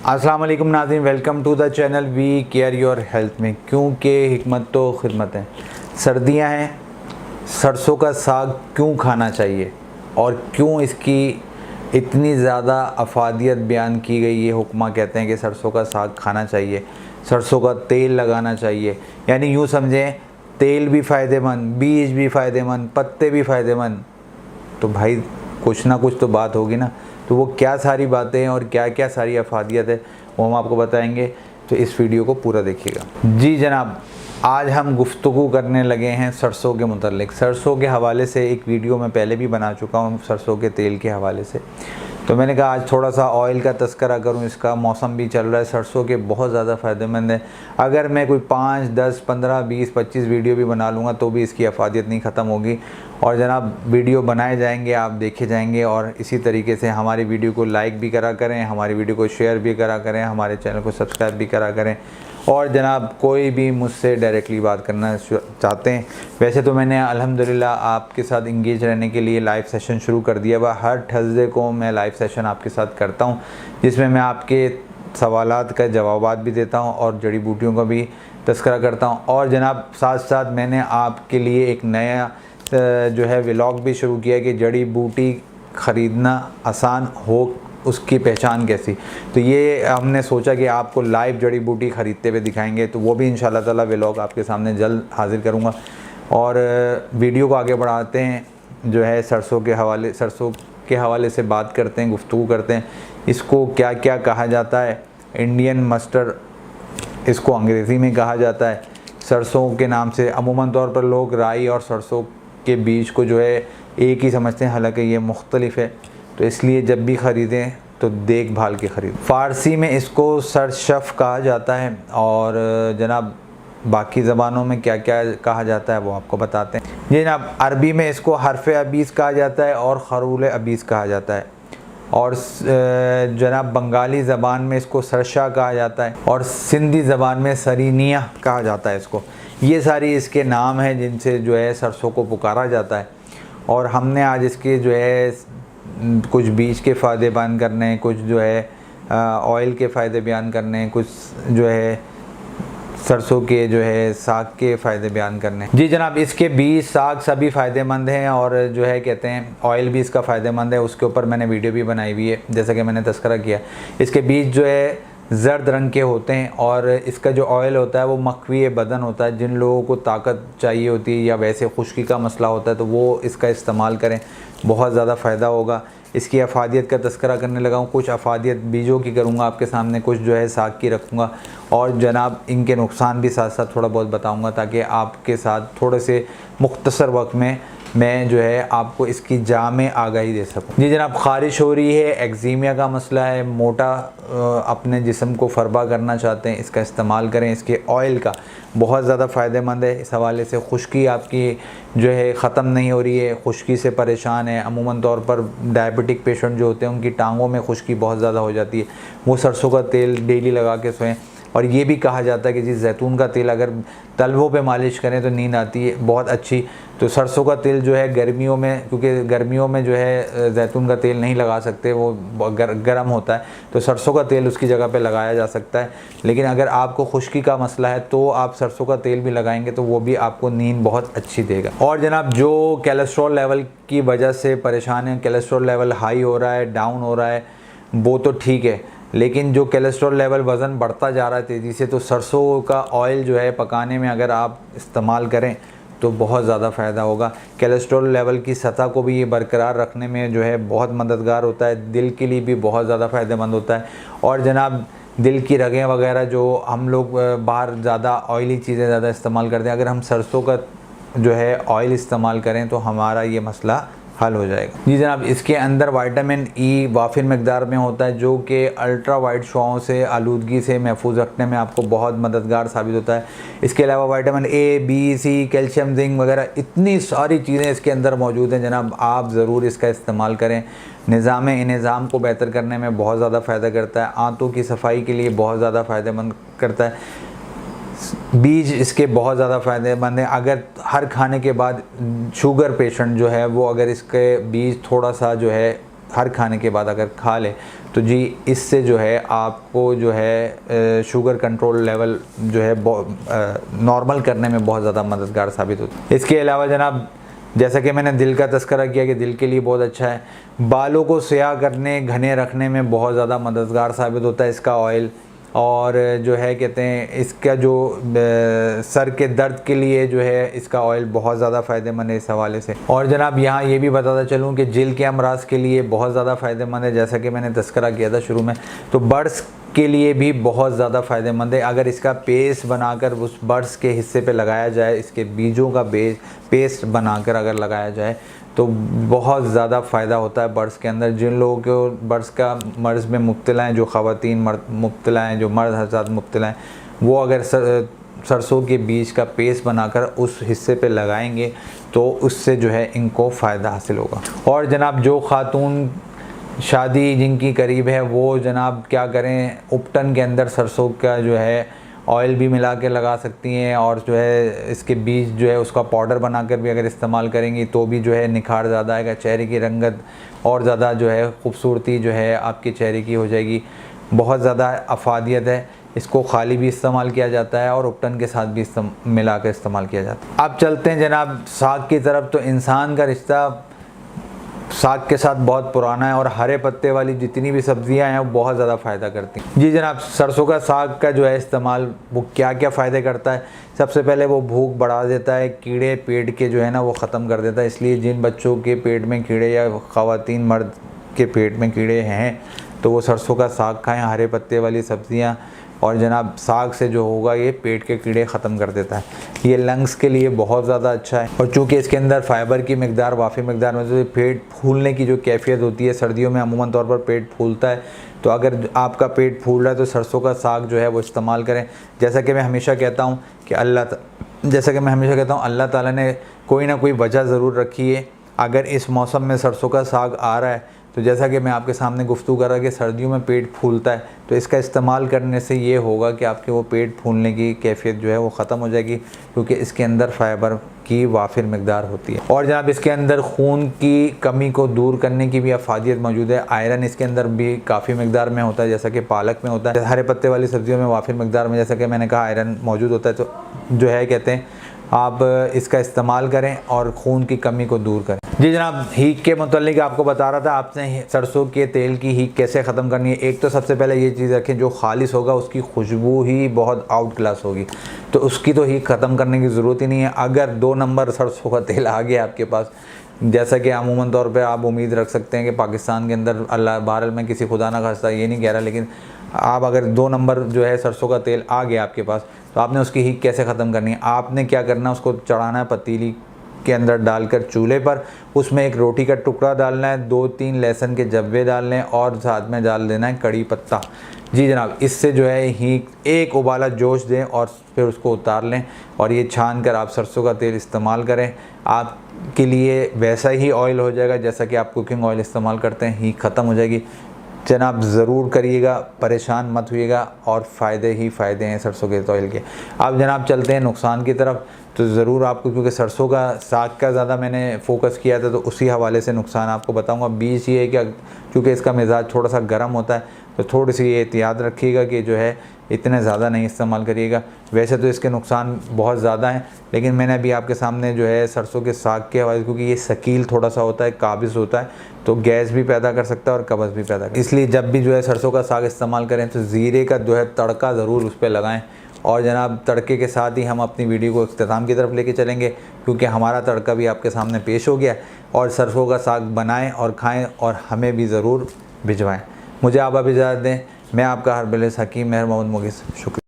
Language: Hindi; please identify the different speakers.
Speaker 1: अस्सलाम वालेकुम नाज़रीन, welcome to the channel we care your health में। क्योंकि हिकमत तो खिदमत है। सर्दियां हैं, सरसों का साग क्यों खाना चाहिए और क्यों इसकी इतनी ज़्यादा अफादियत बयान की गई है। हुक्मा कहते हैं कि सरसों का साग खाना चाहिए, सरसों का तेल लगाना चाहिए। यानी यूँ समझें, तेल भी फ़ायदेमंद, बीज भी फ़ायदेमंद, पत्ते भी फ़ायदेमंद। तो भाई कुछ ना कुछ तो बात होगी ना। तो वो क्या सारी बातें हैं और क्या क्या सारी अफादियत है वो हम आपको बताएंगे। तो इस वीडियो को पूरा देखिएगा। जी जनाब, आज हम गुफ्तगू करने लगे हैं सरसों के मुतल्लिक। सरसों के हवाले से एक वीडियो मैं पहले भी बना चुका हूँ, सरसों के तेल के हवाले से। तो मैंने कहा आज थोड़ा सा ऑयल का तस्करा करूँ। इसका मौसम भी चल रहा है, सरसों के बहुत ज़्यादा फ़ायदेमंद है। अगर मैं कोई 5, 10, 15, 20, 25 वीडियो भी बना लूँगा तो भी इसकी अफादियत नहीं ख़त्म होगी। और जनाब वीडियो बनाए जाएंगे, आप देखे जाएंगे। और इसी तरीके से हमारी वीडियो को लाइक भी करा करें, हमारी वीडियो को शेयर भी करा करें, हमारे चैनल को सब्सक्राइब भी करा करें। और जनाब कोई भी मुझसे डायरेक्टली बात करना चाहते हैं, वैसे तो मैंने अल्हम्दुलिल्लाह आपके साथ इंगेज रहने के लिए लाइव सेशन शुरू कर दिया हुआ। हर थर्सडे को मैं लाइव सेशन आपके साथ करता हूं, जिसमें मैं आपके सवालात का जवाबात भी देता हूं और जड़ी बूटियों का भी तस्करा करता हूं। और जनाब साथ साथ मैंने आपके लिए एक नया जो है व्लॉग भी शुरू किया कि जड़ी बूटी ख़रीदना आसान हो, उसकी पहचान कैसी। तो ये हमने सोचा कि आपको लाइव जड़ी बूटी ख़रीदते हुए दिखाएंगे। तो वो भी इंशाल्लाह ताला व्लॉग आपके सामने जल्द हाजिर करूँगा। और वीडियो को आगे बढ़ाते हैं, जो है सरसों के हवाले से बात करते हैं, गुफ्तगू करते हैं। इसको क्या क्या कहा जाता है। इंडियन मस्टर्ड इसको अंग्रेज़ी में कहा जाता है। सरसों के नाम से अमूमन तौर पर लोग राई और सरसों के बीज को जो है एक ही समझते हैं, हालांकि ये मुख्तलिफ है। तो इसलिए जब भी ख़रीदें तो देखभाल के ख़रीदें। फ़ारसी में इसको सरशफ कहा जाता है। और जनाब बाकी ज़बानों में क्या क्या कहा जाता है वो आपको बताते हैं। जी जनाब, अरबी में इसको हरफ़ अबीस कहा जाता है और खरूल अबीस कहा जाता है। और जनाब बंगाली ज़बान में इसको सरशा कहा जाता है और सिंधी ज़बान में सरीनिया कहा जाता है इसको। ये सारी इसके नाम हैं जिनसे जो है सरसों को पुकारा जाता है। और हमने आज इसके जो है कुछ बीज के फ़ायदे बयान करने हैं, कुछ जो है ऑयल के फ़ायदे बयान करने हैं, कुछ जो है सरसों के जो है साग के फ़ायदे बयान करने हैं। जी जनाब, इसके बीज साग सभी फ़ायदेमंद हैं और जो है कहते हैं ऑयल भी इसका फ़ायदेमंद है। उसके ऊपर मैंने वीडियो भी बनाई हुई है, जैसा कि मैंने तस्करा किया। इसके बीज जो है ज़र्द रंग के होते हैं और इसका जो ऑयल होता है वो मखवी बदन होता है। जिन लोगों को ताकत चाहिए होती है या वैसे खुश्की का मसला होता है तो वो इसका इस्तेमाल करें, बहुत ज़्यादा फ़ायदा होगा। इसकी अफादियत का तस्करा करने लगा हूँ। कुछ अफादियत बीजों की करूँगा आपके सामने, कुछ जो है साग की रखूँगा। और जनाब इनके नुकसान भी साथ साथ थोड़ा बहुत बताऊँगा, ताकि आपके साथ थोड़े से मुख्तसर वक्त में मैं जो है आपको इसकी जामे आगाही दे सकूँ। जी जनाब, ख़ारिश हो रही है, एक्जीमिया का मसला है, मोटा अपने जिस्म को फरबा करना चाहते हैं, इसका इस्तेमाल करें। इसके ऑयल का बहुत ज़्यादा फ़ायदेमंद है। इस हवाले से खुश्की आपकी जो है ख़त्म नहीं हो रही है, खुश्की से परेशान है। अमूमन तौर पर डायबिटिक पेशेंट जो होते हैं उनकी टांगों में खुश्की बहुत ज़्यादा हो जाती है, वो सरसों का तेल डेली लगा के सोएं। और ये भी कहा जाता है कि जी जैतून का तेल अगर तलवों पे मालिश करें तो नींद आती है बहुत अच्छी। तो सरसों का तेल जो है गर्मियों में, क्योंकि गर्मियों में जो है जैतून का तेल नहीं लगा सकते, वो गर्म होता है, तो सरसों का तेल उसकी जगह पे लगाया जा सकता है। लेकिन अगर आपको खुश्की का मसला है तो आप सरसों का तेल भी लगाएंगे तो वो भी आपको नींद बहुत अच्छी देगा। और जनाब जो कोलेस्ट्रॉल लेवल की वजह से परेशान है, कोलेस्ट्रॉल लेवल हाई हो रहा है, डाउन हो रहा है, वो तो ठीक है। लेकिन जो कोलेस्ट्रॉल लेवल वज़न बढ़ता जा रहा है तेज़ी से, तो सरसों का ऑयल जो है पकाने में अगर आप इस्तेमाल करें तो बहुत ज़्यादा फ़ायदा होगा। कोलेस्ट्रॉल लेवल की सतह को भी ये बरकरार रखने में जो है बहुत मददगार होता है। दिल के लिए भी बहुत ज़्यादा फ़ायदेमंद होता है। और जनाब दिल की रगें वगैरह जो हम लोग बाहर ज़्यादा ऑयली चीज़ें ज़्यादा इस्तेमाल करते हैं, अगर हम सरसों का जो है ऑयल इस्तेमाल करें तो हमारा ये मसला हल हो जाएगा। जी जनाब, इसके अंदर विटामिन ई वाफिर मकदार में होता है, जो कि अल्ट्रा वाइट शुआओं से आलूदगी से महफूज रखने में आपको बहुत मददगार साबित होता है। इसके अलावा vitamin A, B, C, calcium, zinc वगैरह इतनी सारी चीज़ें इसके अंदर मौजूद हैं। जनाब आप ज़रूर इसका इस्तेमाल करें। निज़ाम को बेहतर करने में बहुत ज़्यादा फ़ायदा करता है। आंतों की सफाई के लिए बहुत ज़्यादा फ़ायदेमंद करता है। बीज इसके बहुत ज़्यादा फ़ायदेमंद है। अगर हर खाने के बाद शुगर पेशेंट जो है वो अगर इसके बीज थोड़ा सा जो है हर खाने के बाद अगर खा लें तो जी इससे जो है आपको जो है शुगर कंट्रोल लेवल जो है नॉर्मल करने में बहुत ज़्यादा मददगार साबित होती है। इसके अलावा जनाब जैसा कि मैंने दिल का तस्करा किया कि दिल के लिए बहुत अच्छा है, बालों को स्याह करने घने रखने में बहुत ज़्यादा मददगार साबित होता है इसका ऑयल। और जो है कहते हैं इसका जो सर के दर्द के लिए जो है इसका ऑयल बहुत ज़्यादा फ़ायदेमंद है इस हवाले से। और जनाब यहाँ ये भी बताता चलूँ कि जिल्द के अमराज के लिए बहुत ज़्यादा फ़ायदेमंद है, जैसा कि मैंने तस्करा किया था शुरू में, तो बर्ड्स के लिए भी बहुत ज़्यादा फ़ायदेमंद है। अगर इसका पेस्ट बनाकर उस बर्ड्स के हिस्से पे लगाया जाए, इसके बीजों का पेस्ट बनाकर अगर लगाया जाए तो बहुत ज़्यादा फ़ायदा होता है बर्ड्स के अंदर। जिन लोगों को बर्ड्स का मर्ज़ में मुब्तला हैं, जो ख़वातीन मुब्तला हैं, जो मर्द हज़रात मुब्तला हैं, वो अगर सरसों के बीज का पेस्ट बनाकर उस हिस्से पे लगाएंगे तो उससे जो है इनको फ़ायदा हासिल होगा। और जनाब जो ख़ातून शादी जिनकी करीब है वो जनाब क्या करें, उपटन के अंदर सरसों का जो है ऑयल भी मिला के लगा सकती हैं, और जो है इसके बीज जो है उसका पाउडर बनाकर भी अगर इस्तेमाल करेंगी तो भी जो है निखार ज़्यादा आएगा, चेहरे की रंगत और ज़्यादा जो है खूबसूरती जो है आपके चेहरे की हो जाएगी। बहुत ज़्यादा अफादियत है, इसको खाली भी इस्तेमाल किया जाता है और उपटन के साथ भी मिला कर इस्तेमाल किया जाता है। अब चलते हैं जनाब साग की तरफ। तो इंसान का रिश्ता साग के साथ बहुत पुराना है और हरे पत्ते वाली जितनी भी सब्जियां हैं वो बहुत ज़्यादा फ़ायदा करती हैं। जी जनाब, सरसों का साग का जो है इस्तेमाल वो क्या क्या फ़ायदे करता है। सबसे पहले वो भूख बढ़ा देता है, कीड़े पेट के जो है ना वो ख़त्म कर देता है। इसलिए जिन बच्चों के पेट में कीड़े या ख़वातीन मर्द के पेट में कीड़े हैं तो वो सरसों का साग खाएँ, हरे पत्ते वाली सब्ज़ियाँ। और जनाब साग से जो होगा ये पेट के कीड़े ख़त्म कर देता है। ये लंग्स के लिए बहुत ज़्यादा अच्छा है, और चूँकि इसके अंदर फाइबर की मकदार वाफ़ी मकदार में, तो पेट फूलने की जो कैफियत होती है, सर्दियों में अमूमन तौर पर पेट फूलता है, तो अगर आपका पेट फूल रहा है तो सरसों का साग जो है वो इस्तेमाल करें। जैसा कि मैं हमेशा कहता हूँ कि अल्लाह ताला ने कोई ना कोई वजह ज़रूर रखी है। अगर इस मौसम में सरसों का साग आ रहा है तो जैसा कि मैं आपके सामने गुफ्तगू कर रहा कि सर्दियों में पेट फूलता है, तो इसका इस्तेमाल करने से ये होगा कि आपके वो पेट फूलने की कैफियत जो है वो ख़त्म हो जाएगी, क्योंकि इसके अंदर फाइबर की वाफिर मकदार होती है। और जनाब इसके अंदर खून की कमी को दूर करने की भी अफादियत मौजूद है। आयरन इसके अंदर भी काफ़ी मकदार में होता है, जैसा कि पालक में होता है। हरे पत्ते वाली सब्जियों में वाफिर मकदार में, जैसा कि मैंने कहा, आयरन मौजूद होता है। तो जो है कहते हैं आप इसका इस्तेमाल करें और ख़ून की कमी को दूर करें। जी जनाब, हीक के मुतल्लिक आपको बता रहा था, आपने सरसों के तेल की हीक कैसे ख़त्म करनी है। एक तो सबसे पहले ये चीज़ रखें, जो खालिस होगा उसकी खुशबू ही बहुत आउट क्लास होगी, तो उसकी तो हीक ख़त्म करने की ज़रूरत ही नहीं है। अगर 2 नंबर सरसों का तेल आ गया आपके पास, जैसा कि अमूमन तौर पे आप उम्मीद रख सकते हैं कि पाकिस्तान के अंदर, अल्लाह बहरहाल मैं किसी खुदा ना खास्ता ये नहीं कह रहा, लेकिन आप अगर 2 नंबर जो है सरसों का तेल आ गया आपके पास, तो आपने उसकी हीक कैसे ख़त्म करनी है। आपने क्या करना है, उसको चढ़ाना है पतीली के अंदर डालकर चूल्हे पर, उसमें एक रोटी का टुकड़ा डालना है, 2-3 लहसुन के जब्बे डालने और साथ में डाल देना है कड़ी पत्ता। जी जनाब, इससे जो है हीक एक उबाला जोश दें और फिर उसको उतार लें, और ये छान कर आप सरसों का तेल इस्तेमाल करें। आपके लिए वैसा ही ऑयल हो जाएगा जैसा कि आप कुकिंग ऑयल इस्तेमाल करते हैं, हीक ख़त्म हो जाएगी। जनाब ज़रूर करिएगा, परेशान मत होइएगा, और फ़ायदे ही फ़ायदे हैं सरसों के तेल के। अब जनाब चलते हैं नुकसान की तरफ। तो ज़रूर आपको, क्योंकि सरसों का साग का ज़्यादा मैंने फोकस किया था, तो उसी हवाले से नुकसान आपको बताऊंगा। बीच ये है कि चूँकि इसका मिजाज थोड़ा सा गर्म होता है, तो थोड़ी सी ये एहतियात रखिएगा कि जो है इतने ज़्यादा नहीं इस्तेमाल करिएगा। वैसे तो इसके नुकसान बहुत ज़्यादा हैं, लेकिन मैंने अभी आपके सामने जो है सरसों के साग के हवाले, क्योंकि ये शकील थोड़ा सा होता है, काबिज़ होता है, तो गैस भी पैदा कर सकता है और कब्ज़ भी पैदा कर। इसलिए जब भी जो है सरसों का साग इस्तेमाल करें तो ज़ीरे का जो है तड़का ज़रूर उस पर लगाएँ। और जनाब तड़के के साथ ही हम अपनी वीडियो को इख्तिताम की तरफ लेके चलेंगे, क्योंकि हमारा तड़का भी आपके सामने पेश हो गया। और सरसों का साग बनाएं और खाएं, और हमें भी ज़रूर भिजवाएं। मुझे आप इजाज़त दें। मैं आपका हरबिल हकीम मेहर मोहम्मद मुगिस, शुक्रिया।